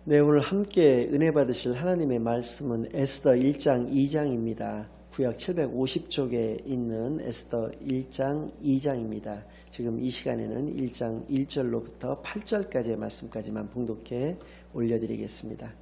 네, 오늘 함께 은혜 받으실 하나님의 말씀은 에스더 1장 2장입니다. 구약 750쪽에 있는 에스더 1장 2장입니다. 지금 이 시간에는 1장 1절로부터 8절까지의 말씀까지만 봉독해 올려드리겠습니다.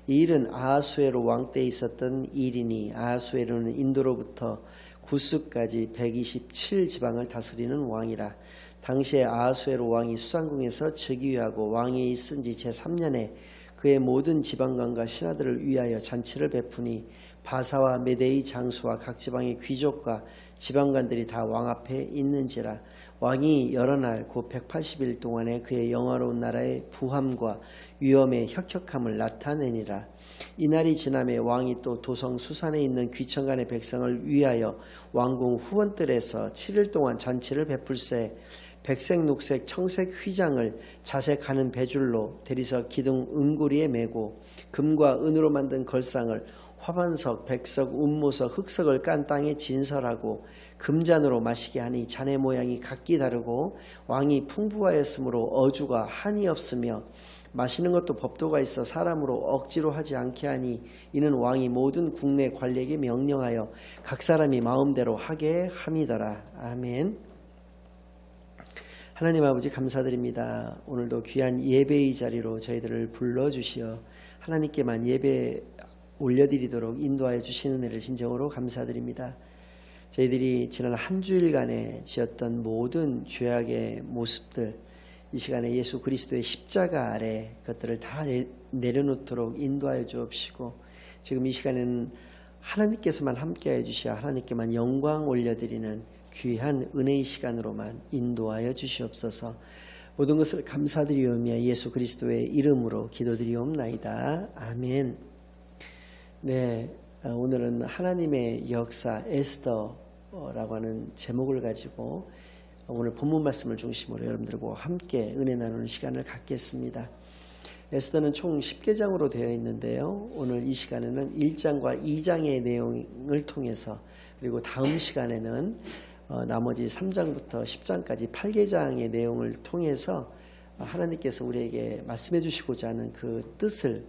이 일은 아하수에로 왕 때 있었던 일이니 아하수에로는 인도로부터 구스까지 127지방을 다스리는 왕이라. 당시에 아하수에로 왕이 수상궁에서 즉위하고 왕이 있은 지 제3년에 그의 모든 지방관과 신하들을 위하여 잔치를 베푸니 바사와 메대의 장수와 각 지방의 귀족과 지방관들이 다 왕 앞에 있는지라. 왕이 여러 날 곧 180일 동안에 그의 영화로운 나라의 부함과 위엄의 혁혁함을 나타내니라. 이날이 지남에 왕이 또 도성 수산에 있는 귀천간의 백성을 위하여 왕궁 후원뜰에서 7일 동안 잔치를 베풀세. 백색, 녹색, 청색 휘장을 자색하는 배줄로 대리석 기둥 은고리에 메고 금과 은으로 만든 걸상을 화반석, 백석, 운모석, 흑석을 깐 땅에 진설하고 금잔으로 마시게 하니 잔의 모양이 각기 다르고 왕이 풍부하였으므로 어주가 한이 없으며 마시는 것도 법도가 있어 사람으로 억지로 하지 않게 하니 이는 왕이 모든 국내 관리에게 명령하여 각 사람이 마음대로 하게 함이더라. 아멘. 하나님 아버지 감사드립니다. 오늘도 귀한 예배의 자리로 저희들을 불러주시어 하나님께만 예배 올려드리도록 인도하여 주시는 은혜를 진정으로 감사드립니다. 저희들이 지난 한 주일간에 지었던 모든 죄악의 모습들, 이 시간에 예수 그리스도의 십자가 아래 그것들을 다 내려놓도록 인도하여 주옵시고, 지금 이 시간에는 하나님께서만 함께하여 주시어 하나님께만 영광 올려드리는 귀한 은혜의 시간으로만 인도하여 주시옵소서. 모든 것을 감사드리오며 예수 그리스도의 이름으로 기도드리옵나이다. 아멘. 네, 오늘은 하나님의 역사 에스더라고 하는 제목을 가지고 오늘 본문 말씀을 중심으로 여러분들과 함께 은혜 나누는 시간을 갖겠습니다. 에스더는 총 10개장으로 되어 있는데요. 오늘 이 시간에는 1장과 2장의 내용을 통해서, 그리고 다음 시간에는 나머지 3장부터 10장까지 8개장의 내용을 통해서 하나님께서 우리에게 말씀해 주시고자 하는 그 뜻을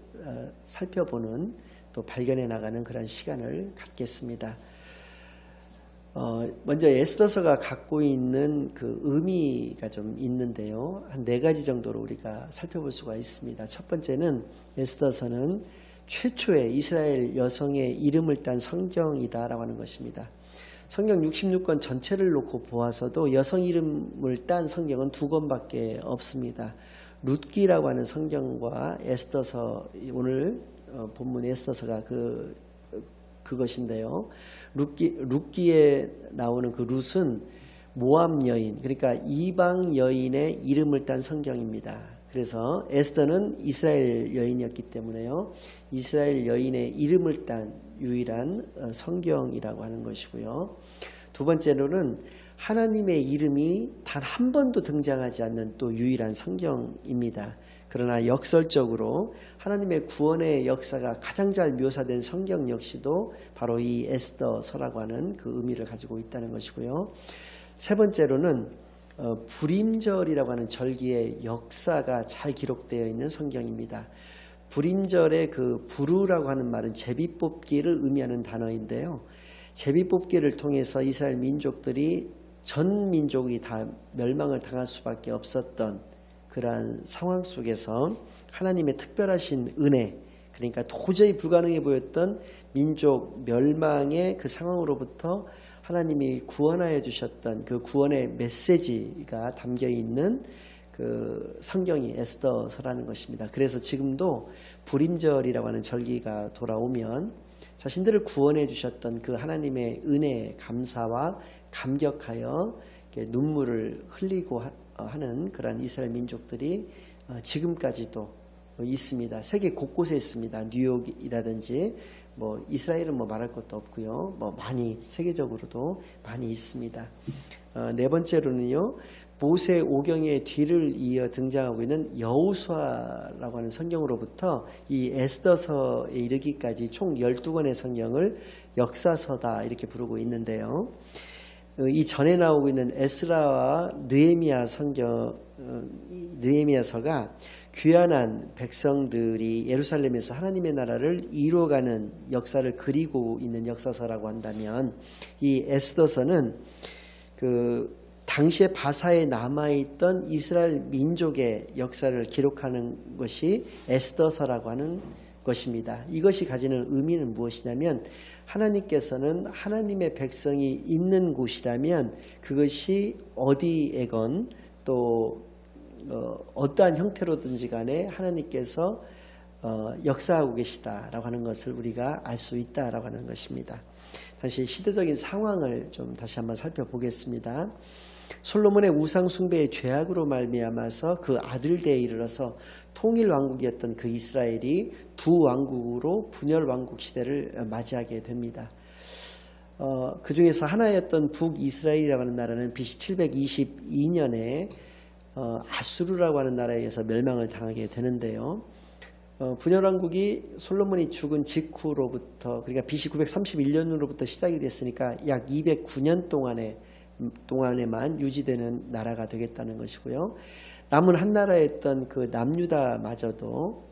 살펴보는, 또 발견해 나가는 그런 시간을 갖겠습니다. 먼저 에스더서가 갖고 있는 그 의미가 좀 있는데요. 한 4가지 정도로 우리가 살펴볼 수가 있습니다. 첫 번째는 에스더서는 최초의 이스라엘 여성의 이름을 딴 성경이다라고 하는 것입니다. 성경 66권 전체를 놓고 보아서도 여성 이름을 딴 성경은 2권밖에 없습니다. 룻기라고 하는 성경과 에스더서, 오늘 본문 에스더서가 그것인데요. 룻기에 나오는 그 룻은 모압 여인, 그러니까 이방 여인의 이름을 딴 성경입니다. 그래서 에스더는 이스라엘 여인이었기 때문에요, 이스라엘 여인의 이름을 딴 유일한 성경이라고 하는 것이고요. 두 번째로는 하나님의 이름이 단 한 번도 등장하지 않는 또 유일한 성경입니다. 그러나 역설적으로 하나님의 구원의 역사가 가장 잘 묘사된 성경 역시도 바로 이 에스더서라고 하는 그 의미를 가지고 있다는 것이고요. 세 번째로는 불임절이라고 하는 절기의 역사가 잘 기록되어 있는 성경입니다. 불임절의 그 부르라고 하는 말은 제비뽑기를 의미하는 단어인데요. 제비뽑기를 통해서 이스라엘 민족들이 전 민족이 다 멸망을 당할 수밖에 없었던 그러한 상황 속에서 하나님의 특별하신 은혜, 그러니까 도저히 불가능해 보였던 민족 멸망의 그 상황으로부터 하나님이 구원하여 주셨던 그 구원의 메시지가 담겨 있는 그 성경이 에스더서라는 것입니다. 그래서 지금도 불임절이라고 하는 절기가 돌아오면 자신들을 구원해 주셨던 그 하나님의 은혜에 감사와 감격하여 눈물을 흘리고 하는 그런 이스라엘 민족들이 지금까지도 있습니다. 세계 곳곳에 있습니다. 뉴욕이라든지 이스라엘은 말할 것도 없고요. 많이 세계적으로도 많이 있습니다. 네 번째로는요, 모세 오경의 뒤를 이어 등장하고 있는 여호수아라고 하는 성경으로부터 이 에스더서에 이르기까지 총 12권의 성경을 역사서다 이렇게 부르고 있는데요. 이 전에 나오고 있는 에스라와 느헤미야 성경 느헤미야서가 귀환한 백성들이 예루살렘에서 하나님의 나라를 이루어가는 역사를 그리고 있는 역사서라고 한다면, 이 에스더서는 그 당시에 바사에 남아있던 이스라엘 민족의 역사를 기록하는 것이 에스더서라고 하는 것입니다. 이것이 가지는 의미는 무엇이냐면, 하나님께서는 하나님의 백성이 있는 곳이라면 그것이 어디에건 또 어떠한 형태로든지 간에 하나님께서 역사하고 계시다라고 하는 것을 우리가 알 수 있다라고 하는 것입니다. 다시 시대적인 상황을 좀 다시 한번 살펴보겠습니다. 솔로몬의 우상 숭배의 죄악으로 말미암아서 그 아들대에 이르러서 통일 왕국이었던 그 이스라엘이 두 왕국으로 분열 왕국 시대를 맞이하게 됩니다. 그 중에서 하나였던 북이스라엘이라고 하는 나라는 BC 722년에 아수르라고 하는 나라에 의해서 멸망을 당하게 되는데요. 분열왕국이 솔로몬이 죽은 직후로부터, 그러니까 BC 931년으로부터 시작이 됐으니까 약 209년 동안에만 유지되는 나라가 되겠다는 것이고요. 남은 한 나라였던 그 남유다마저도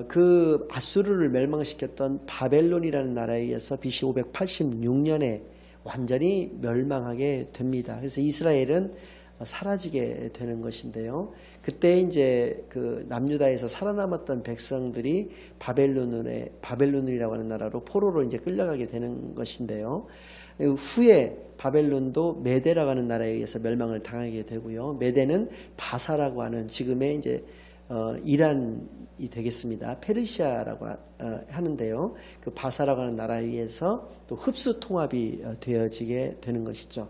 그 아수르를 멸망시켰던 바벨론이라는 나라에 의해서 BC 586년에 완전히 멸망하게 됩니다. 그래서 이스라엘은 사라지게 되는 것인데요. 그때 이제 그 남유다에서 살아남았던 백성들이 바벨론이라고 하는 나라로 포로로 이제 끌려가게 되는 것인데요. 후에 바벨론도 메데라고 하는 나라에 의해서 멸망을 당하게 되고요. 메데는 바사라고 하는 지금의 이제 이란이 되겠습니다. 페르시아라고 하는데요. 그 바사라고 하는 나라에 의해서 또 흡수 통합이 되어지게 되는 것이죠.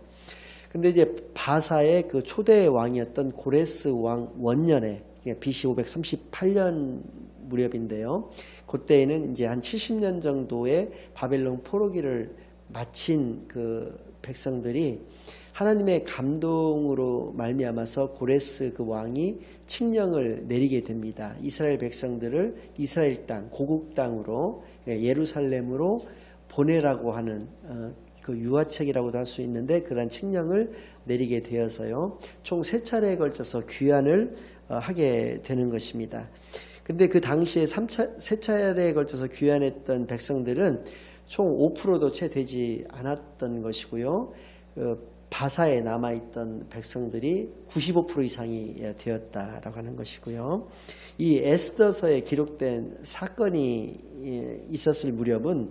근데 이제 바사의 그 초대 왕이었던 고레스 왕 원년에, BC 538년 무렵인데요. 그때에는 이제 한 70년 정도의 바벨론 포로기를 마친 그 백성들이 하나님의 감동으로 말미암아서 고레스 그 왕이 칙령을 내리게 됩니다. 이스라엘 백성들을 이스라엘 땅, 고국 땅으로, 예루살렘으로 보내라고 하는 그 유화책이라고도 할 수 있는데, 그러한 칙령을 내리게 되어서요, 총 3차례에 걸쳐서 귀환을 하게 되는 것입니다. 근데 그 당시에 3차례에 걸쳐서 귀환했던 백성들은 총 5%도 채 되지 않았던 것이고요. 바사에 남아있던 백성들이 95% 이상이 되었다라고 하는 것이고요. 이 에스더서에 기록된 사건이 있었을 무렵은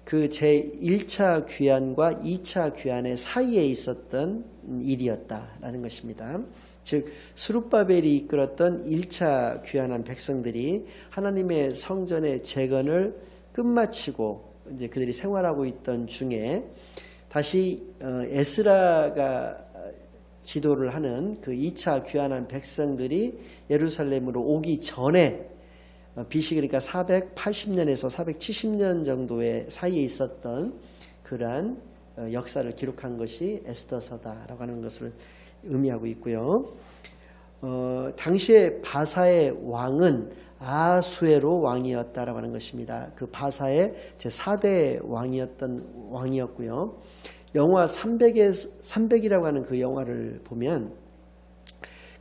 그 제1차 귀환과 2차 귀환의 사이에 있었던 일이었다라는 것입니다. 즉 스룹바벨이 이끌었던 1차 귀환한 백성들이 하나님의 성전의 재건을 끝마치고 이제 그들이 생활하고 있던 중에 다시 에스라가 지도를 하는 그 2차 귀환한 백성들이 예루살렘으로 오기 전에 BC 그러니까 480년에서 470년 정도의 사이에 있었던 그러한 역사를 기록한 것이 에스더서다라고 하는 것을 의미하고 있고요. 당시에 바사의 왕은 아수에로 왕이었다라고 하는 것입니다. 그 바사의 제4대 왕이었고요. 영화 300이라고 하는 그 영화를 보면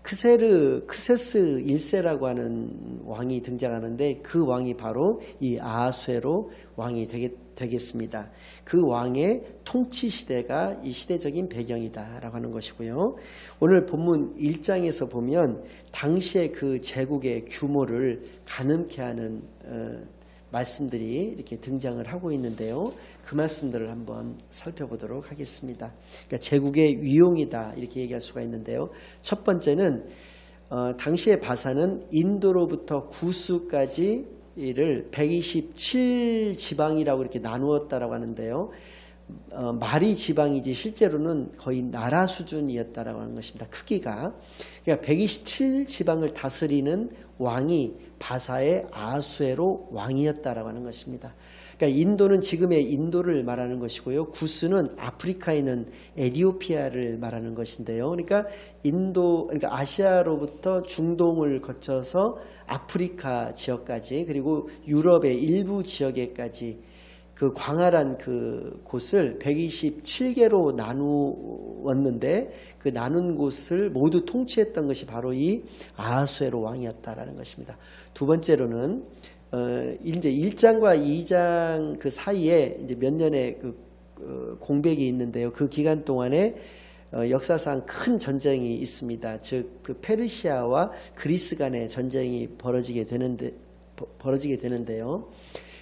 크세스 1세라고 하는 왕이 등장하는데, 그 왕이 바로 이 아하수에로 왕이 되겠습니다. 그 왕의 통치 시대가 이 시대적인 배경이다라고 하는 것이고요. 오늘 본문 1장에서 보면 당시의 그 제국의 규모를 가늠케 하는 말씀들이 이렇게 등장을 하고 있는데요. 그 말씀들을 한번 살펴보도록 하겠습니다. 그러니까 제국의 위용이다 이렇게 얘기할 수가 있는데요. 첫 번째는 당시의 바사는 인도로부터 구스까지를 127 지방이라고 이렇게 나누었다라고 하는데요. 말이 지방이지 실제로는 거의 나라 수준이었다라고 하는 것입니다. 크기가. 그러니까 127 지방을 다스리는 왕이 바사의 아수에로 왕이었다라고 하는 것입니다. 그러니까 인도는 지금의 인도를 말하는 것이고요. 구스는 아프리카에 있는 에티오피아를 말하는 것인데요. 그러니까 그러니까 아시아로부터 중동을 거쳐서 아프리카 지역까지, 그리고 유럽의 일부 지역에까지 그 광활한 그 곳을 127개로 나누었는데 그 나눈 곳을 모두 통치했던 것이 바로 이 아하수에로 왕이었다라는 것입니다. 두 번째로는 이제 1장과 2장 그 사이에 이제 몇 년의 공백이 있는데요. 그 기간 동안에 역사상 큰 전쟁이 있습니다. 즉 그 페르시아와 그리스 간의 전쟁이 벌어지게 되는데요.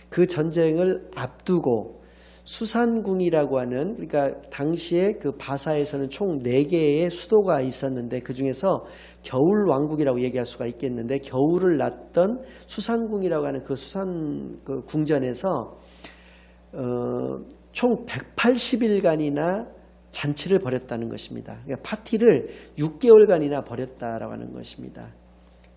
그 전쟁을 앞두고 수산궁이라고 하는, 그러니까 당시에 그 바사에서는 총 4개의 수도가 있었는데 그 중에서 겨울 왕국이라고 얘기할 수가 있겠는데, 겨울을 낳던 수산궁이라고 하는 그 수산 그 궁전에서 총 180일간이나 잔치를 벌였다는 것입니다. 그러니까 파티를 6개월간이나 벌였다라고 하는 것입니다.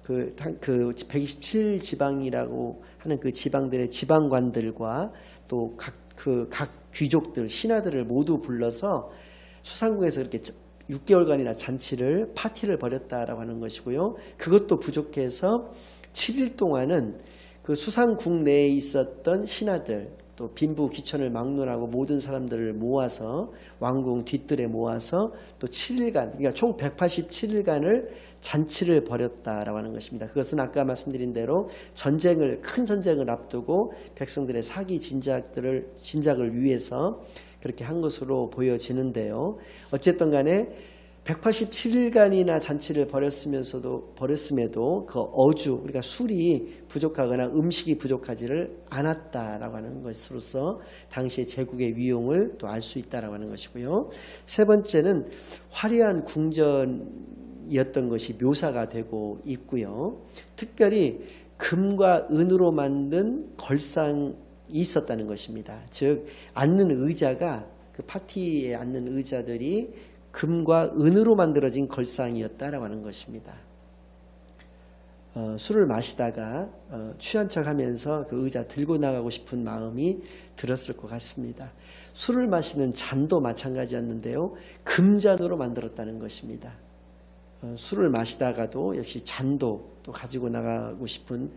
그 127지방이라고 하는 그 지방들의 지방관들과 또 각 귀족들, 신하들을 모두 불러서 수산궁에서 이렇게 6개월간이나 잔치를, 파티를 벌였다라고 하는 것이고요. 그것도 부족해서 7일 동안은 그 수산궁 내에 있었던 신하들, 또 빈부 귀천을 막론하고 모든 사람들을 모아서 왕궁 뒷뜰에 모아서 또 7일간, 그러니까 총 187일간을 잔치를 벌였다라고 하는 것입니다. 그것은 아까 말씀드린 대로 큰 전쟁을 앞두고 백성들의 사기 진작을 위해서 그렇게 한 것으로 보여지는데요. 어쨌든 간에 187일간이나 잔치를 벌였음에도 그 어주, 그러니까 술이 부족하거나 음식이 부족하지를 않았다라고 하는 것으로서 당시의 제국의 위용을 또 알 수 있다라고 하는 것이고요. 세 번째는 화려한 궁전이었던 것이 묘사가 되고 있고요. 특별히 금과 은으로 만든 걸상이 있었다는 것입니다. 즉 앉는 의자가, 그 파티에 앉는 의자들이 금과 은으로 만들어진 걸상이었다라고 하는 것입니다. 술을 마시다가 취한 척하면서 그 의자 들고 나가고 싶은 마음이 들었을 것 같습니다. 술을 마시는 잔도 마찬가지였는데요. 금잔으로 만들었다는 것입니다. 술을 마시다가도 역시 잔도 또 가지고 나가고 싶은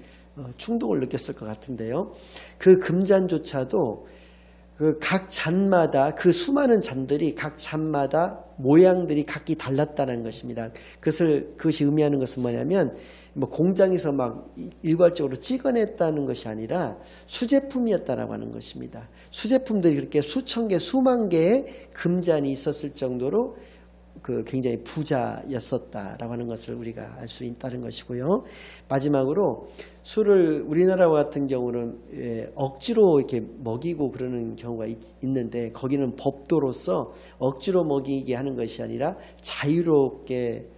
충동을 느꼈을 것 같은데요. 그 금잔조차도 그 각 잔마다, 그 수많은 잔들이 각 잔마다 모양들이 각기 달랐다는 것입니다. 그것이 의미하는 것은 뭐냐면, 뭐 공장에서 막 일괄적으로 찍어냈다는 것이 아니라 수제품이었다라고 하는 것입니다. 수제품들이 그렇게 수천 개, 수만 개의 금잔이 있었을 정도로 그 굉장히 부자였었다라고 하는 것을 우리가 알 수 있다는 것이고요. 마지막으로 술을 우리나라 같은 경우는 억지로 이렇게 먹이고 그러는 경우가 있는데, 거기는 법도로서 억지로 먹이게 하는 것이 아니라 자유롭게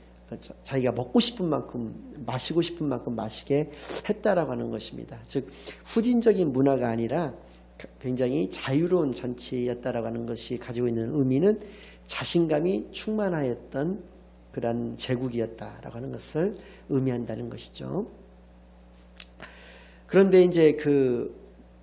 자기가 먹고 싶은 만큼, 마시고 싶은 만큼 마시게 했다라고 하는 것입니다. 즉 후진적인 문화가 아니라 굉장히 자유로운 잔치였다라고 하는 것이 가지고 있는 의미는 자신감이 충만하였던 그런 제국이었다라고 하는 것을 의미한다는 것이죠. 그런데 이제 그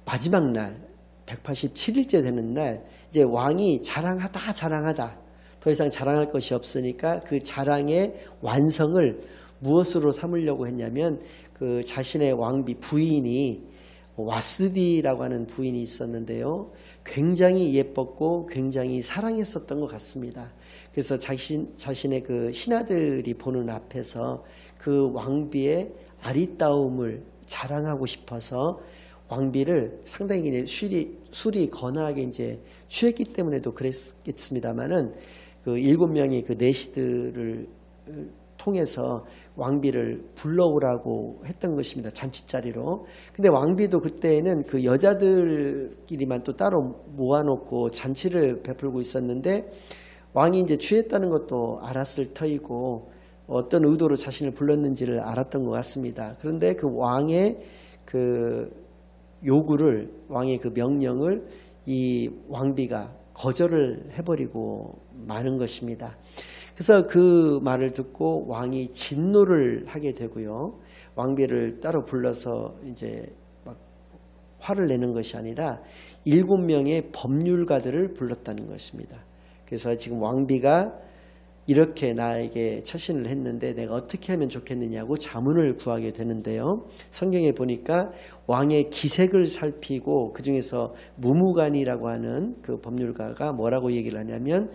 마지막 날, 187일째 되는 날, 이제 왕이 자랑하다 더 이상 자랑할 것이 없으니까 그 자랑의 완성을 무엇으로 삼으려고 했냐면, 그 자신의 왕비 부인이 와스디라고 하는 부인이 있었는데요. 굉장히 예뻤고 굉장히 사랑했었던 것 같습니다. 그래서 자신의 그 신하들이 보는 앞에서 그 왕비의 아리따움을 자랑하고 싶어서 왕비를 상당히 술이 거나하게 이제 취했기 때문에도 그랬겠습니다만은, 그 7명의 그 내시들을 통해서 왕비를 불러오라고 했던 것입니다. 잔치자리로. 근데 왕비도 그때는 그 여자들끼리만 또 따로 모아놓고 잔치를 베풀고 있었는데, 왕이 이제 취했다는 것도 알았을 터이고 어떤 의도로 자신을 불렀는지를 알았던 것 같습니다. 그런데 그 왕의 그 요구를, 왕의 그 명령을 이 왕비가 거절을 해버리고 마는 것입니다. 그래서 그 말을 듣고 왕이 진노를 하게 되고요. 왕비를 따로 불러서 이제 막 화를 내는 것이 아니라 7명의 법률가들을 불렀다는 것입니다. 그래서 지금 왕비가 이렇게 나에게 처신을 했는데 내가 어떻게 하면 좋겠느냐고 자문을 구하게 되는데요. 성경에 보니까 왕의 기색을 살피고 그 중에서 무무간이라고 하는 그 법률가가 뭐라고 얘기를 하냐면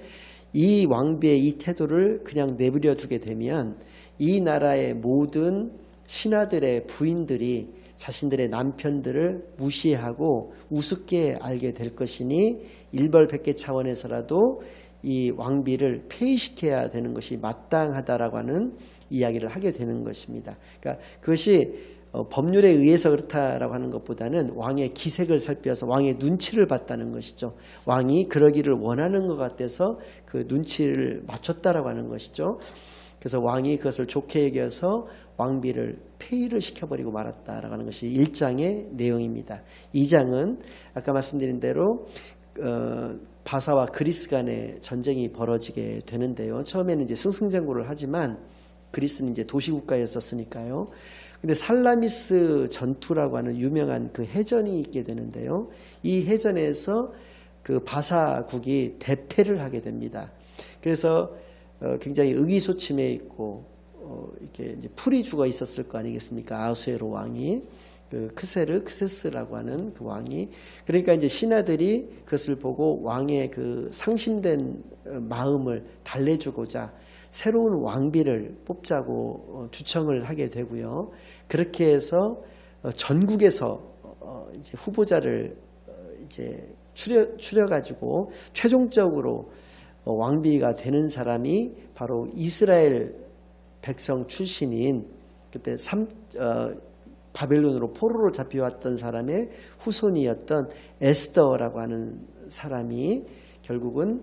이 왕비의 이 태도를 그냥 내버려 두게 되면 이 나라의 모든 신하들의 부인들이 자신들의 남편들을 무시하고 우습게 알게 될 것이니 일벌백계 차원에서라도 이 왕비를 폐위시켜야 되는 것이 마땅하다라고 하는 이야기를 하게 되는 것입니다. 그러니까 그것이 법률에 의해서 그렇다라고 하는 것보다는 왕의 기색을 살펴서 왕의 눈치를 봤다는 것이죠. 왕이 그러기를 원하는 것 같아서 그 눈치를 맞췄다라고 하는 것이죠. 그래서 왕이 그것을 좋게 여겨서 왕비를 폐위를 시켜버리고 말았다라고 하는 것이 1장의 내용입니다. 2장은 아까 말씀드린 대로 바사와 그리스 간의 전쟁이 벌어지게 되는데요. 처음에는 이제 승승장구를 하지만 그리스는 이제 도시국가였었으니까요. 근데 살라미스 전투라고 하는 유명한 그 해전이 있게 되는데요. 이 해전에서 그 바사국이 대패를 하게 됩니다. 그래서 굉장히 의기소침해 있고 이렇게 이제 풀이 죽어 있었을 거 아니겠습니까? 아수에로 왕이 그 크세스라고 하는 그 왕이 그러니까 이제 신하들이 그것을 보고 왕의 그 상심된 마음을 달래주고자 새로운 왕비를 뽑자고 추청을 하게 되고요. 그렇게 해서 전국에서 이제 후보자를 이제 추려가지고 최종적으로 왕비가 되는 사람이 바로 이스라엘 백성 출신인 그때 바벨론으로 포로로 잡혀왔던 사람의 후손이었던 에스더라고 하는 사람이 결국은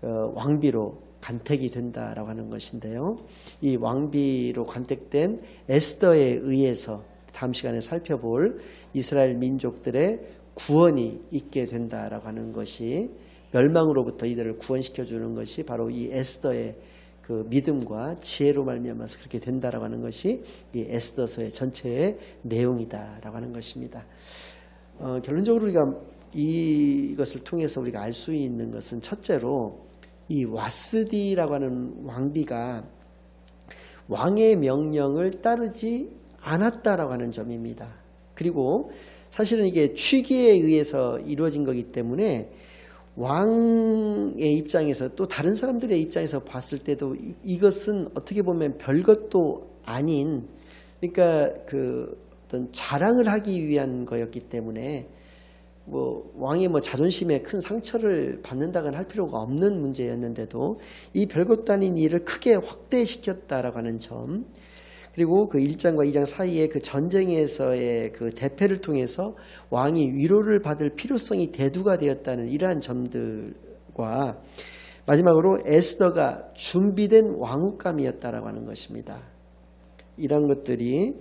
왕비로 간택이 된다라고 하는 것인데요. 이 왕비로 간택된 에스더에 의해서 다음 시간에 살펴볼 이스라엘 민족들의 구원이 있게 된다라고 하는 것이 멸망으로부터 이들을 구원시켜주는 것이 바로 이 에스더의 그 믿음과 지혜로 말미암아서 그렇게 된다라고 하는 것이 이 에스더서의 전체의 내용이다라고 하는 것입니다. 결론적으로 우리가 이것을 통해서 우리가 알 수 있는 것은 첫째로 이 와스디라고 하는 왕비가 왕의 명령을 따르지 않았다라고 하는 점입니다. 그리고 사실은 이게 취기에 의해서 이루어진 거기 때문에 왕의 입장에서 또 다른 사람들의 입장에서 봤을 때도 이것은 어떻게 보면 별것도 아닌 그러니까 그 어떤 자랑을 하기 위한 거였기 때문에 뭐 왕의 뭐 자존심에 큰 상처를 받는다거나 할 필요가 없는 문제였는데도 이 별것도 아닌 일을 크게 확대시켰다라고 하는 점 그리고 그 1장과 2장 사이에 그 전쟁에서의 그 대패를 통해서 왕이 위로를 받을 필요성이 대두가 되었다는 이러한 점들과 마지막으로 에스더가 준비된 왕후감이었다라고 하는 것입니다. 이런 것들이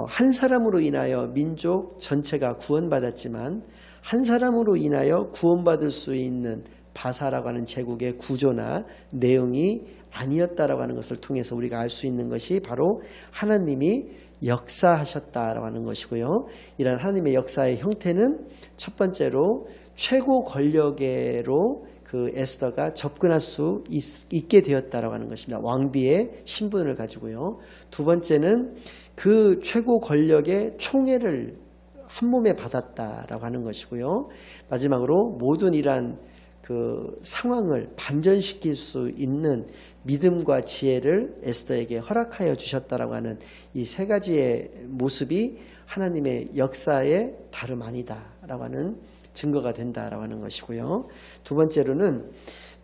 한 사람으로 인하여 민족 전체가 구원받았지만 한 사람으로 인하여 구원받을 수 있는 바사라고 하는 제국의 구조나 내용이 아니었다라고 하는 것을 통해서 우리가 알 수 있는 것이 바로 하나님이 역사하셨다라고 하는 것이고요. 이러한 하나님의 역사의 형태는 첫 번째로 최고 권력계로 그 에스더가 접근할 수 있게 되었다라고 하는 것입니다. 왕비의 신분을 가지고요. 두 번째는 그 최고 권력의 총애를 한 몸에 받았다라고 하는 것이고요. 마지막으로 모든 이러한 그 상황을 반전시킬 수 있는 믿음과 지혜를 에스더에게 허락하여 주셨다라고 하는 이 세 가지의 모습이 하나님의 역사의 다름 아니다라고 하는 증거가 된다라고 하는 것이고요. 두 번째로는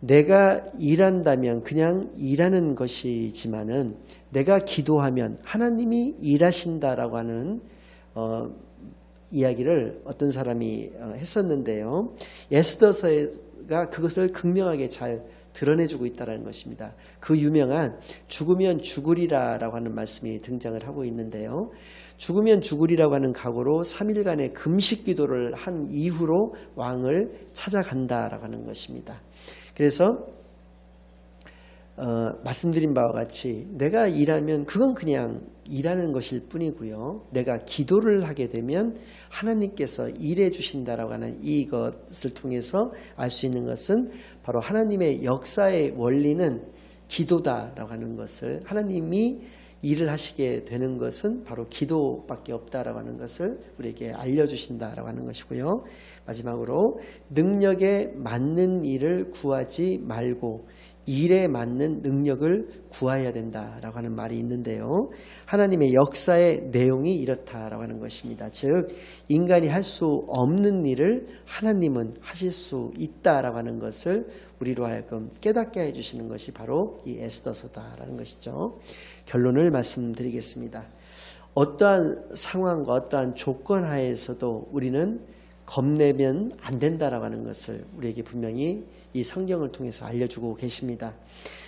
내가 일한다면 그냥 일하는 것이지만은 내가 기도하면 하나님이 일하신다라고 하는 이야기를 어떤 사람이 했었는데요. 에스더서가 그것을 극명하게 잘 드러내주고 있다는 것입니다. 그 유명한 죽으면 죽으리라라고 하는 말씀이 등장을 하고 있는데요. 죽으면 죽으리라고 하는 각오로 3일간의 금식 기도를 한 이후로 왕을 찾아간다라고 하는 것입니다. 그래서 말씀드린 바와 같이 내가 일하면 그건 그냥 일하는 것일 뿐이고요. 내가 기도를 하게 되면 하나님께서 일해 주신다라고 하는 이것을 통해서 알 수 있는 것은 바로 하나님의 역사의 원리는 기도다라고 하는 것을, 하나님이 일을 하시게 되는 것은 바로 기도밖에 없다라고 하는 것을 우리에게 알려주신다라고 하는 것이고요. 마지막으로 능력에 맞는 일을 구하지 말고 일에 맞는 능력을 구해야 된다라고 하는 말이 있는데요. 하나님의 역사의 내용이 이렇다라고 하는 것입니다. 즉 인간이 할 수 없는 일을 하나님은 하실 수 있다라고 하는 것을 우리로 하여금 깨닫게 해주시는 것이 바로 이 에스더서다라는 것이죠. 결론을 말씀드리겠습니다. 어떠한 상황과 어떠한 조건 하에서도 우리는 겁내면 안 된다라고 하는 것을 우리에게 분명히 이 성경을 통해서 알려주고 계십니다.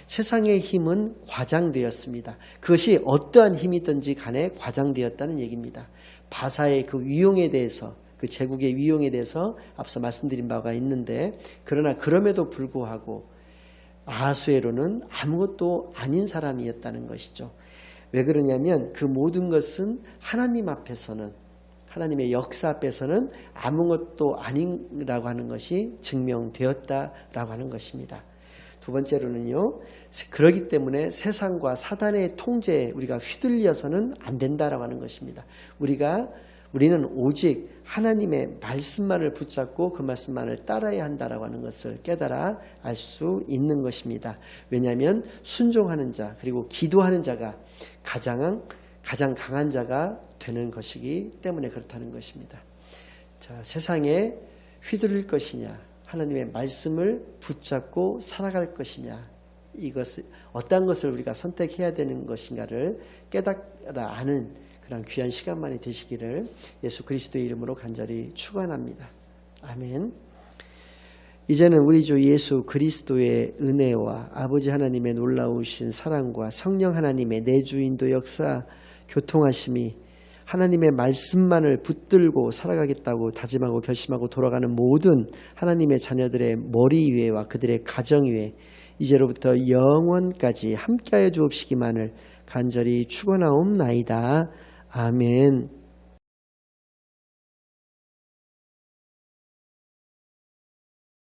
세상의 힘은 과장되었습니다. 그것이 어떠한 힘이든지 간에 과장되었다는 얘기입니다. 바사의 그 위용에 대해서, 그 제국의 위용에 대해서 앞서 말씀드린 바가 있는데, 그러나 그럼에도 불구하고 아하수에로는 아무것도 아닌 사람이었다는 것이죠. 왜 그러냐면 그 모든 것은 하나님 앞에서는, 하나님의 역사 앞에서는 아무것도 아니라고 하는 것이 증명되었다라고 하는 것입니다. 두 번째로는요, 그렇기 때문에 세상과 사단의 통제에 우리가 휘둘려서는 안 된다라고 하는 것입니다. 우리는 오직 하나님의 말씀만을 붙잡고 그 말씀만을 따라야 한다라고 하는 것을 깨달아 알 수 있는 것입니다. 왜냐하면 순종하는 자, 그리고 기도하는 자가 가장 강한 자가 되는 것이기 때문에 그렇다는 것입니다. 자, 세상에 휘둘릴 것이냐, 하나님의 말씀을 붙잡고 살아갈 것이냐, 이것을 어떤 것을 우리가 선택해야 되는 것인가를 깨달아 아는 그런 귀한 시간만이 되시기를 예수 그리스도의 이름으로 간절히 축원합니다. 아멘. 이제는 우리 주 예수 그리스도의 은혜와 아버지 하나님의 놀라우신 사랑과 성령 하나님의 내주인도 역사 교통하심이 하나님의 말씀만을 붙들고 살아가겠다고 다짐하고 결심하고 돌아가는 모든 하나님의 자녀들의 머리 위에와 그들의 가정 위에 이제로부터 영원까지 함께하여 주옵시기만을 간절히 축원하옵나이다. 아멘.